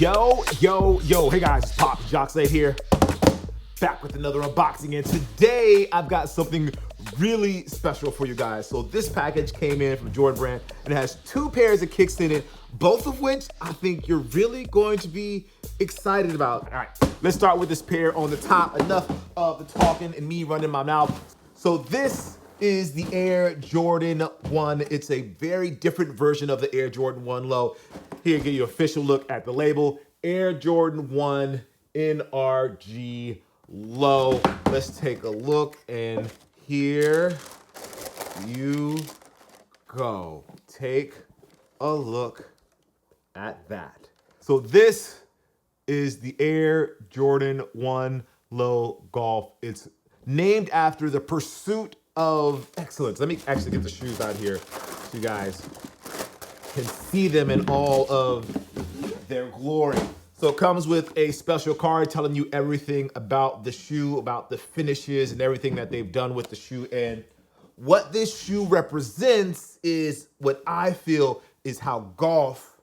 Yo. Hey guys, it's Pop. Jacques Slade here. Back with another unboxing. And today I've got something really special for you guys. So this package came in from Jordan Brand and it has two pairs of kicks in it, both of which I think you're really going to be excited about. All right, let's start with this pair on the top. Enough of the talking and me running my mouth. So this is the Air Jordan 1. It's a very different version of the Air Jordan 1 Low. Here, give you an official look at the label. Air Jordan 1 NRG Low. Let's take a look, and here you go. Take a look at that. So this is the Air Jordan 1 Low Golf. It's named after the pursuit of excellence. Let me actually get the shoes out here so you guys can see them in all of their glory. So it comes with a special card telling you everything about the shoe, about the finishes and everything that they've done with the shoe. And what this shoe represents is what I feel is how golf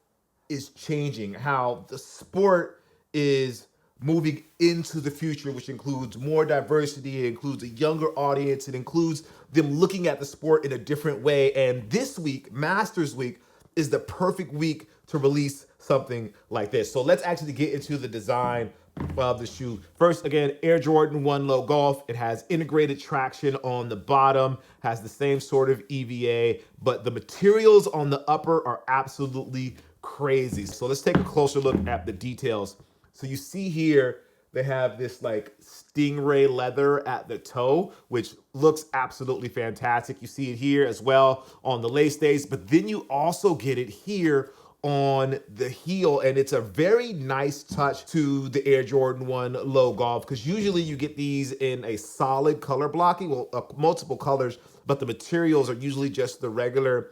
is changing, how the sport is moving into the future, which includes more diversity, it includes a younger audience, it includes them looking at the sport in a different way. And this week, Masters Week, is the perfect week to release something like this. So let's actually get into the design of the shoe. First, again, Air Jordan 1 Low Golf. It has integrated traction on the bottom, has the same sort of EVA, but the materials on the upper are absolutely crazy. So let's take a closer look at the details. So you see here, they have this like stingray leather at the toe, which looks absolutely fantastic. You see it here as well on the lace stays, but then you also get it here on the heel, and it's a very nice touch to the Air Jordan 1 Low Golf, because usually you get these in a solid color blocking, well, multiple colors, but the materials are usually just the regular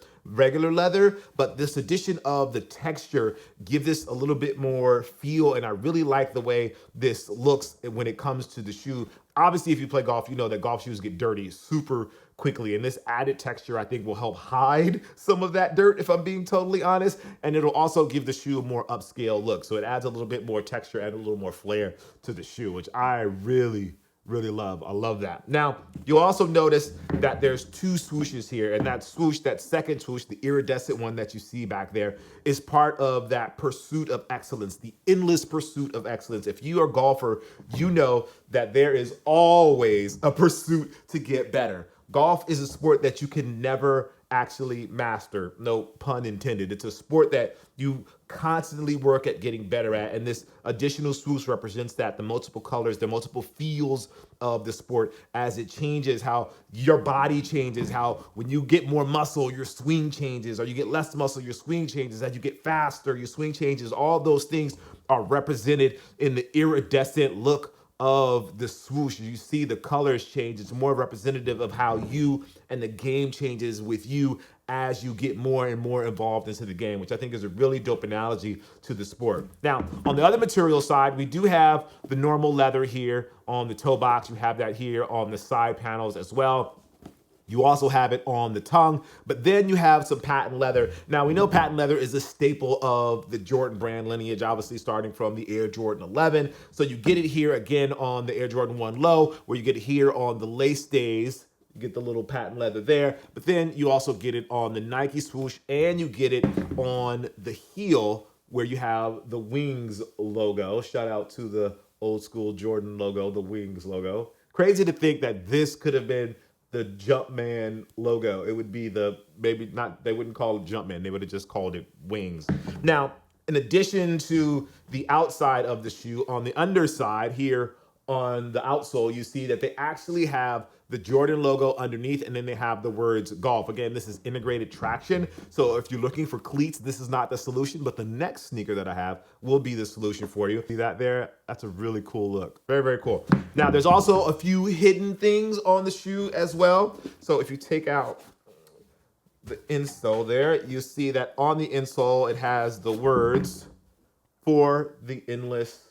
leather. But this addition of the texture gives this a little bit more feel, and I really like the way this looks when it comes to the shoe. Obviously, if you play golf, you know that golf shoes get dirty super quickly, and this added texture I think will help hide some of that dirt, if I'm being totally honest, and it'll also give the shoe a more upscale look. So it adds a little bit more texture and a little more flair to the shoe, which I really love. I love that. Now, you'll also notice that there's two swooshes here, and that swoosh, that second swoosh, the iridescent one that you see back there, is part of that pursuit of excellence, the endless pursuit of excellence. If you are a golfer, you know that there is always a pursuit to get better. Golf is a sport that you can never actually master, no pun intended. It's a sport that you constantly work at getting better at, and this additional swoosh represents that, the multiple colors, the multiple feels of the sport as it changes, how your body changes, how when you get more muscle, your swing changes, or you get less muscle, your swing changes, as you get faster, your swing changes. All those things are represented in the iridescent look of the swoosh. You see the colors change. It's more representative of how you and the game changes with you as you get more and more involved into the game, which I think is a really dope analogy to the sport. Now, on the other material side, we do have the normal leather here on the toe box. You have that here on the side panels as well. You also have it on the tongue, but then you have some patent leather. Now, we know patent leather is a staple of the Jordan brand lineage, obviously starting from the Air Jordan 11. So you get it here again on the Air Jordan 1 Low, where you get it here on the lace stays. You get the little patent leather there, but then you also get it on the Nike swoosh, and you get it on the heel where you have the Wings logo. Shout out to the old school Jordan logo, the Wings logo. Crazy to think that this could have been the Jumpman logo. It would be maybe not, they wouldn't call it Jumpman, they would have just called it Wings. Now, in addition to the outside of the shoe, on the underside here on the outsole, you see that they actually have the Jordan logo underneath, and then they have the words golf. Again, this is integrated traction. So if you're looking for cleats, this is not the solution, but the next sneaker that I have will be the solution for you. See that there? That's a really cool look. Very cool. Now, there's also a few hidden things on the shoe as well. So if you take out the insole there, you see that on the insole, it has the words "for the endless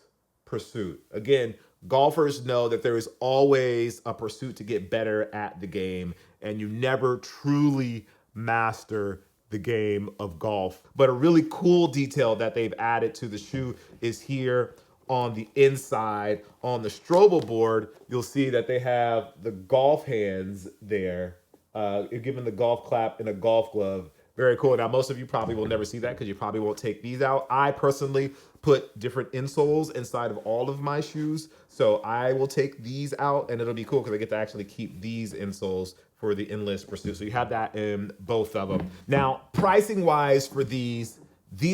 pursuit." Again, golfers know that there is always a pursuit to get better at the game, and you never truly master the game of golf. But a really cool detail that they've added to the shoe is here on the inside. On the Strobel board, you'll see that they have the golf hands there, given the golf clap and a golf glove. Very cool. Now, most of you probably will never see that because you probably won't take these out. I personally put different insoles inside of all of my shoes. So I will take these out, and it'll be cool because I get to actually keep these insoles for the Endless Pursuit. So you have that in both of them. Now, pricing wise for these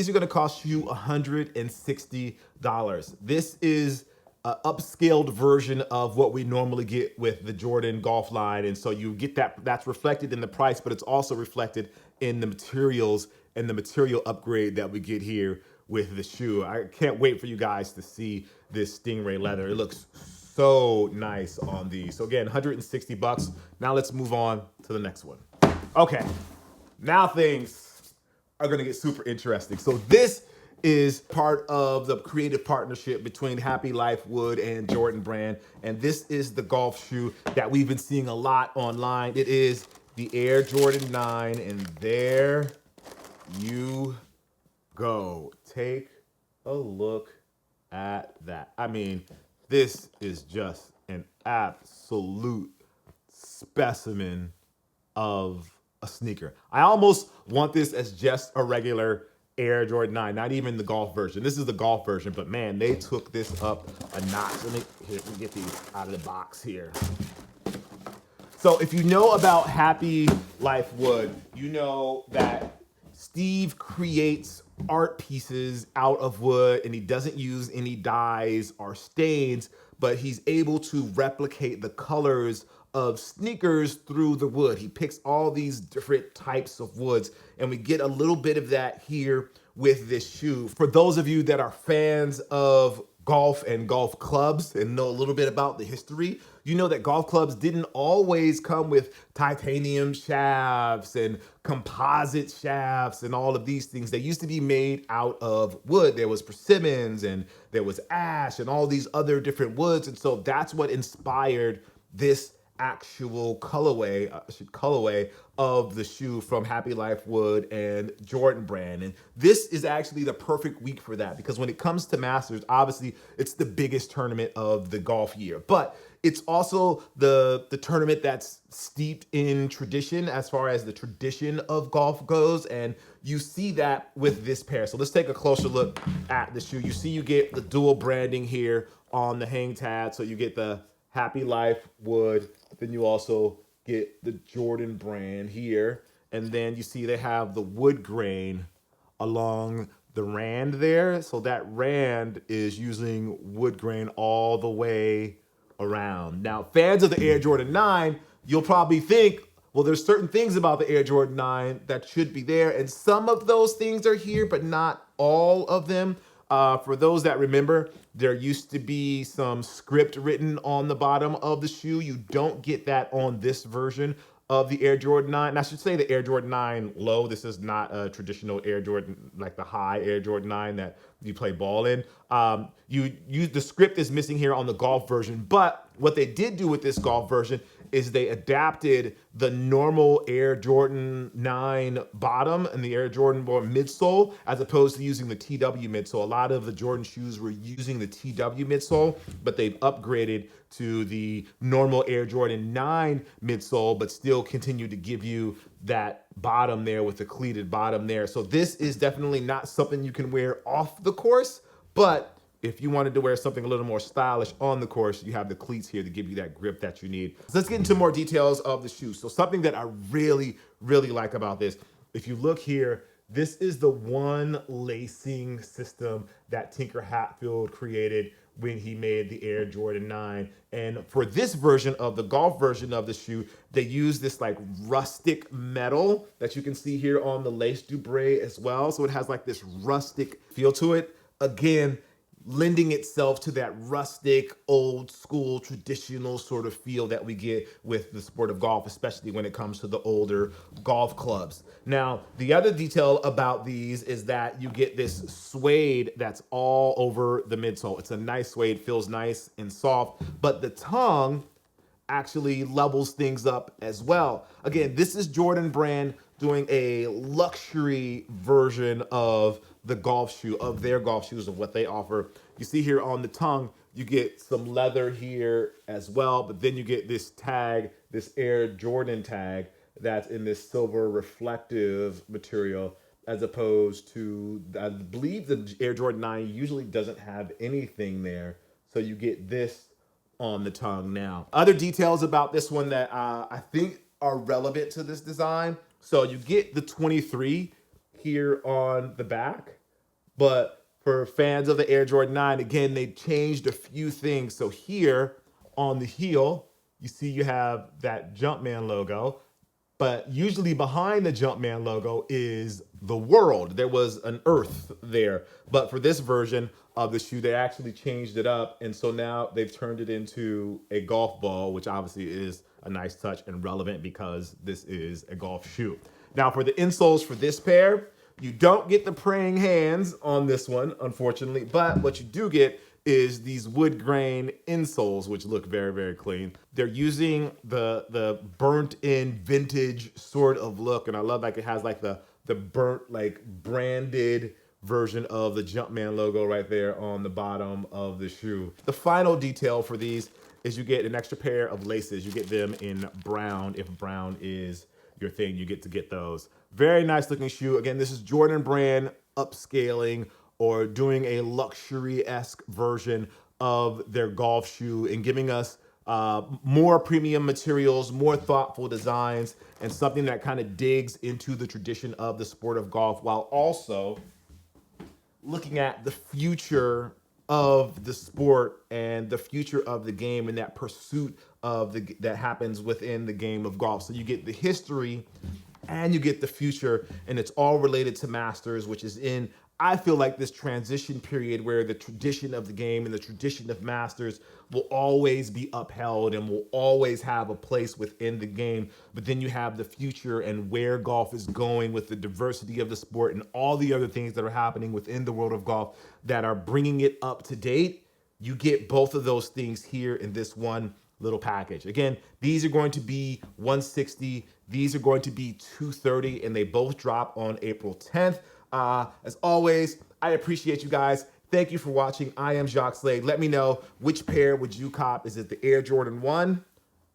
are gonna cost you $160. This is an upscaled version of what we normally get with the Jordan golf line. And so you get that's reflected in the price, but it's also reflected in the materials and the material upgrade that we get here with the shoe. I can't wait for you guys to see this Stingray leather. It looks so nice on these. So again, 160 bucks. Now let's move on to the next one. Okay, now things are gonna get super interesting. So this is part of the creative partnership between Happy Life Wood and Jordan Brand. And this is the golf shoe that we've been seeing a lot online. It is the Air Jordan 9, and there you go. Take a look at that. I mean, this is just an absolute specimen of a sneaker. I almost want this as just a regular Air Jordan 9, not even the golf version. This is the golf version, but man, they took this up a notch. Let me get these out of the box here. So if you know about Happy Life Wood, you know that Steve creates art pieces out of wood, and he doesn't use any dyes or stains, but he's able to replicate the colors of sneakers through the wood. He picks all these different types of woods, and we get a little bit of that here with this shoe. For those of you that are fans of golf and golf clubs and know a little bit about the history, you know that golf clubs didn't always come with titanium shafts and composite shafts and all of these things. They used to be made out of wood. There was persimmons and there was ash and all these other different woods. And so that's what inspired this actual colorway of the shoe from Happy Life Wood and Jordan Brand. And this is actually the perfect week for that, because when it comes to Masters, obviously it's the biggest tournament of the golf year, but it's also the tournament that's steeped in tradition as far as the tradition of golf goes. And you see that with this pair. So let's take a closer look at the shoe. You see you get the dual branding here on the hang tag. So you get the Happy Life Wood, then you also get the Jordan Brand here. And then you see they have the wood grain along the rand there. So that rand is using wood grain all the way around. Now, fans of the Air Jordan 9, you'll probably think, well, there's certain things about the Air Jordan 9 that should be there. And some of those things are here, but not all of them. For those that remember, there used to be some script written on the bottom of the shoe. You don't get that on this version of the Air Jordan 9. And I should say the Air Jordan 9 low. This is not a traditional Air Jordan, like the high Air Jordan 9 that you play ball in. The script is missing here on the golf version, but what they did do with this golf version is they adapted the normal Air Jordan 9 bottom and the Air Jordan midsole, as opposed to using the TW midsole. A lot of the Jordan shoes were using the TW midsole, but they've upgraded to the normal Air Jordan 9 midsole, but still continue to give you that bottom there with the cleated bottom there. So this is definitely not something you can wear off the course, but if you wanted to wear something a little more stylish on the course, you have the cleats here to give you that grip that you need. So let's get into more details of the shoe. So something that I really, really like about this, if you look here, this is the one lacing system that Tinker Hatfield created when he made the Air Jordan 9. And for this version of the golf version of the shoe, they use this like rustic metal that you can see here on the lace dubray as well. So it has like this rustic feel to it. Again, lending itself to that rustic, old school, traditional sort of feel that we get with the sport of golf, especially when it comes to the older golf clubs. Now, the other detail about these is that you get this suede that's all over the midsole. It's a nice suede, feels nice and soft, but the tongue actually levels things up as well. Again, this is Jordan Brand. doing a luxury version of the golf shoe, of their golf shoes, of what they offer. You see here on the tongue, you get some leather here as well, but then you get this tag, this Air Jordan tag that's in this silver reflective material, as opposed to, I believe the Air Jordan 9 usually doesn't have anything there. So you get this on the tongue now. Other details about this one that I think are relevant to this design. So you get the 23 here on the back, but for fans of the Air Jordan 9, again, they changed a few things. So here on the heel, you see you have that Jumpman logo, but usually behind the Jumpman logo is the world. There was an earth there, but for this version of the shoe, they actually changed it up. And so now they've turned it into a golf ball, which obviously is a nice touch and relevant because this is a golf shoe. Now for the insoles for this pair, you don't get the praying hands on this one, unfortunately, but what you do get is these wood grain insoles, which look very, very clean. They're using the burnt in vintage sort of look. And I love like it has like the burnt, like branded version of the Jumpman logo right there on the bottom of the shoe. The final detail for these is you get an extra pair of laces. You get them in brown. If brown is your thing, you get to get those. Very nice looking shoe. Again, this is Jordan Brand upscaling or doing a luxury-esque version of their golf shoe and giving us more premium materials, more thoughtful designs, and something that kind of digs into the tradition of the sport of golf while also looking at the future of the sport and the future of the game and that pursuit of that happens within the game of golf. So you get the history and you get the future, and it's all related to Masters, which is in, I feel like, this transition period where the tradition of the game and the tradition of Masters will always be upheld and will always have a place within the game. But then you have the future and where golf is going with the diversity of the sport and all the other things that are happening within the world of golf that are bringing it up to date. You get both of those things here in this one little package. Again, these are going to be $160. These are going to be $230, and they both drop on April 10th. As always, I appreciate you guys. Thank you for watching. I am Jacques Slade. Let me know, which pair would you cop? Is it the Air Jordan 1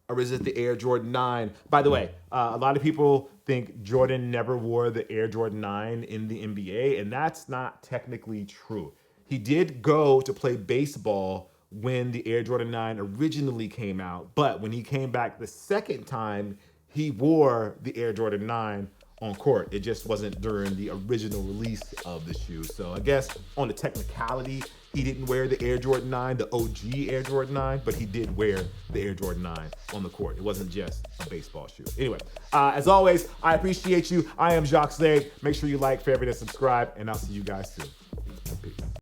or is it the Air Jordan 9? By the way, a lot of people think Jordan never wore the Air Jordan 9 in the NBA, and that's not technically true. He did go to play baseball when the Air Jordan 9 originally came out, but when he came back the second time, he wore the Air Jordan 9 on court. It just wasn't during the original release of the shoe. So I guess on the technicality, he didn't wear the Air Jordan 9, the OG Air Jordan 9, but he did wear the Air Jordan 9 on the court. It wasn't just a baseball shoe. Anyway, as always, I appreciate you. I am Jacques Slade. Make sure you like, favorite, and subscribe, and I'll see you guys soon.